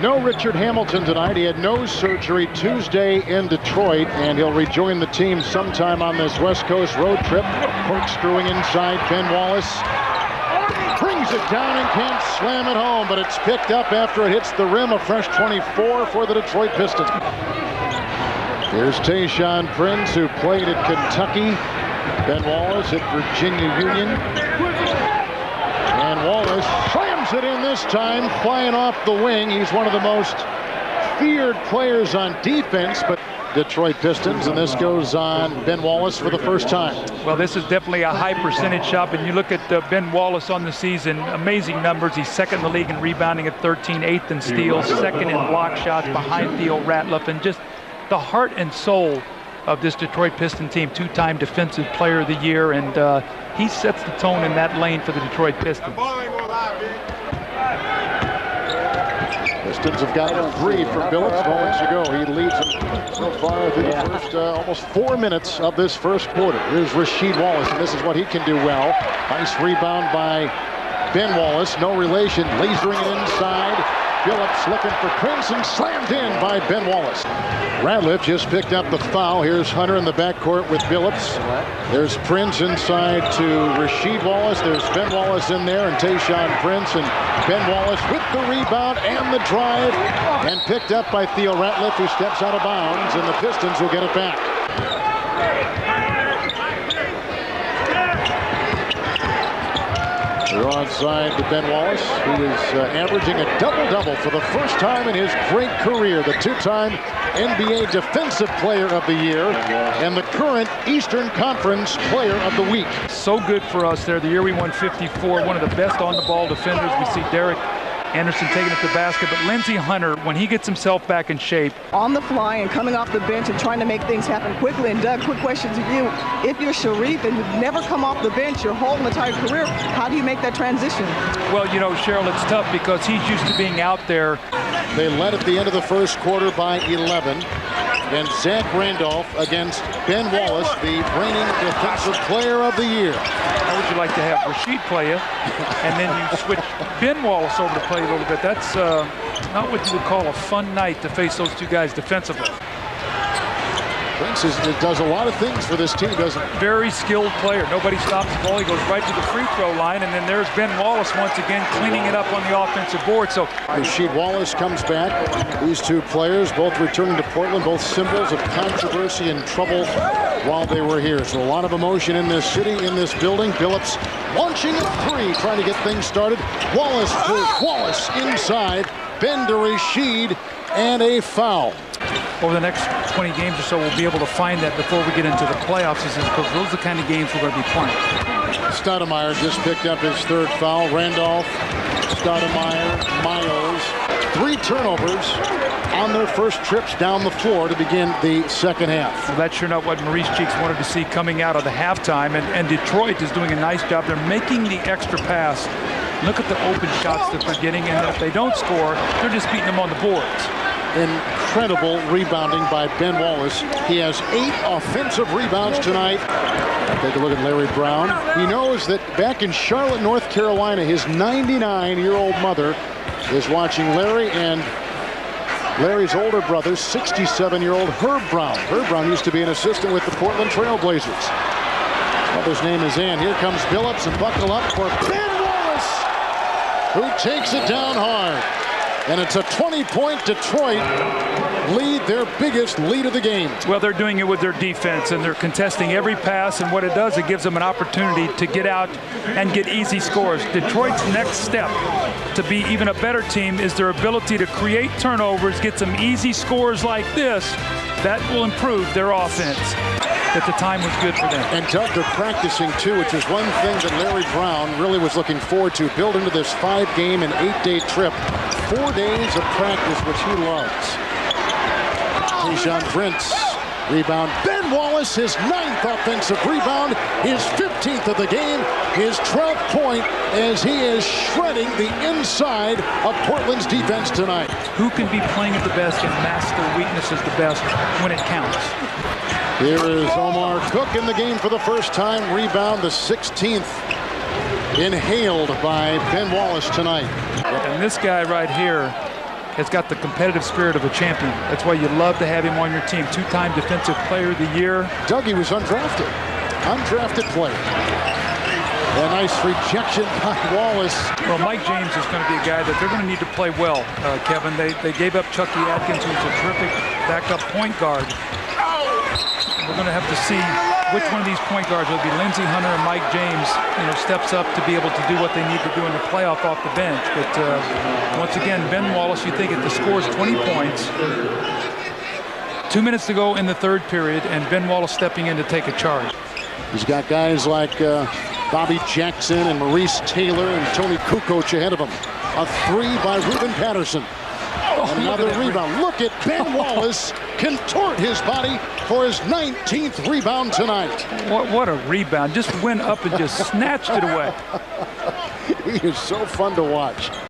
No Richard Hamilton tonight. He had nose surgery Tuesday in Detroit, and he'll rejoin the team sometime on this West Coast road trip. Corkscrewing inside, Ben Wallace brings it down and can't slam it home, but it's picked up after it hits the rim. A fresh 24 for the Detroit Pistons. Here's Tayshaun Prince, who played at Kentucky. Ben Wallace at Virginia Union. And Wallace slams it in this time, flying off the wing. He's one of the most feared players on defense, but Detroit Pistons, and this goes on Ben Wallace for the first time. Well, this is definitely a high percentage shot, and you look at Ben Wallace on the season, amazing numbers. He's second in the league in rebounding at 13, 8th in steals, second in block shots behind Theo Ratliff, and just the heart and soul of this Detroit Piston team, two-time Defensive Player of the Year, and he sets the tone in that lane for the Detroit Pistons. Pistons have got a 3 from Billups moments ago. He leads them so far through the first almost 4 minutes of this first quarter. Here's Rasheed Wallace, and this is what he can do well. Nice rebound by Ben Wallace, no relation, lasering it inside. Billups looking for Prince and slammed in by Ben Wallace. Ratliff just picked up the foul. Here's Hunter in the backcourt with Billups. There's Prince inside to Rasheed Wallace. There's Ben Wallace in there and Tayshaun Prince, and Ben Wallace with the rebound and the drive, and picked up by Theo Ratliff, who steps out of bounds, and the Pistons will get it back. They're onside to Ben Wallace, who is averaging a double-double for the first time in his great career. The two-time NBA Defensive Player of the Year and the current Eastern Conference Player of the Week. So good for us there. The year we won 54, one of the best on-the-ball defenders. We see Derek Anderson taking it to the basket, but Lindsey Hunter, when he gets himself back in shape. On the fly and coming off the bench and trying to make things happen quickly. And Doug, quick question to you. If you're Sharif and you've never come off the bench your whole entire career, how do you make that transition? Well, you know, Cheryl, it's tough because he's used to being out there. They led at the end of the first quarter by 11. And Zach Randolph against Ben Wallace, the reigning Defensive Player of the Year. How would you like to have Rasheed play you, and then you switch Ben Wallace over to play a little bit? That's not what you would call a fun night to face those two guys defensively. Prince does a lot of things for this team, doesn't he? Very skilled player. Nobody stops the ball. He goes right to the free throw line, and then there's Ben Wallace once again cleaning it up on the offensive board. So Rasheed Wallace comes back. These two players both returning to Portland, both symbols of controversy and trouble while they were here. So a lot of emotion in this city, in this building. Billups launching a 3, trying to get things started. Wallace inside. Ben to Rasheed, and a foul. Over the next 20 games or so, we'll be able to find that before we get into the playoffs, because those are the kind of games we're going to be playing. Stoudemire just picked up his 3rd foul. Randolph, Stoudemire, Miles. 3 turnovers on their first trips down the floor to begin the second half. Well, that's sure not what Maurice Cheeks wanted to see coming out of the halftime, and Detroit is doing a nice job. They're making the extra pass. Look at the open shots that they're getting, and if they don't score, they're just beating them on the boards. Incredible rebounding by Ben Wallace. He has 8 offensive rebounds tonight. Take a look at Larry Brown. He knows that back in Charlotte, North Carolina, his 99-year-old mother is watching Larry, and Larry's older brother, 67-year-old Herb Brown. Herb Brown used to be an assistant with the Portland Trail Blazers. His mother's name is Ann. Here comes Billups, and buckle up for Ben Wallace, who takes it down hard. And it's a 20-point Detroit lead, their biggest lead of the game. Well, they're doing it with their defense, and they're contesting every pass, and what it does, it gives them an opportunity to get out and get easy scores. Detroit's next step to be even a better team is their ability to create turnovers, get some easy scores like this. That will improve their offense. That the time was good for them. And Doug, they're practicing too, which is one thing that Larry Brown really was looking forward to. Build into this 5-game and 8-day trip. 4 days of practice, which he loves. Tayshaun Prince, rebound. Ben Wallace, his 9th offensive rebound, his 15th of the game, his 12th point, as he is shredding the inside of Portland's defense tonight. Who can be playing at the best and mask their weaknesses the best when it counts? Here is Omar Cook in the game for the first time. Rebound, the 16th inhaled by Ben Wallace tonight. And this guy right here has got the competitive spirit of a champion. That's why you love to have him on your team. Two-time Defensive Player of the Year. Dougie was undrafted. Undrafted player. A nice rejection by Wallace. Well, Mike James is going to be a guy that they're going to need to play well, Kevin. They gave up Chucky Atkins, who's a terrific backup point guard. We're going to have to see which one of these point guards, will be Lindsey Hunter and Mike James, steps up to be able to do what they need to do in the playoff off the bench. But once again, Ben Wallace, you think if the score is 20 points, 2 minutes to go in the third period, and Ben Wallace stepping in to take a charge. He's got guys like Bobby Jackson and Maurice Taylor and Tony Kukoc ahead of him. A three by Ruben Patterson. Another rebound. Look at Ben Wallace contort his body for his 19th rebound tonight. What a rebound. Just went up and just snatched it away. He is so fun to watch.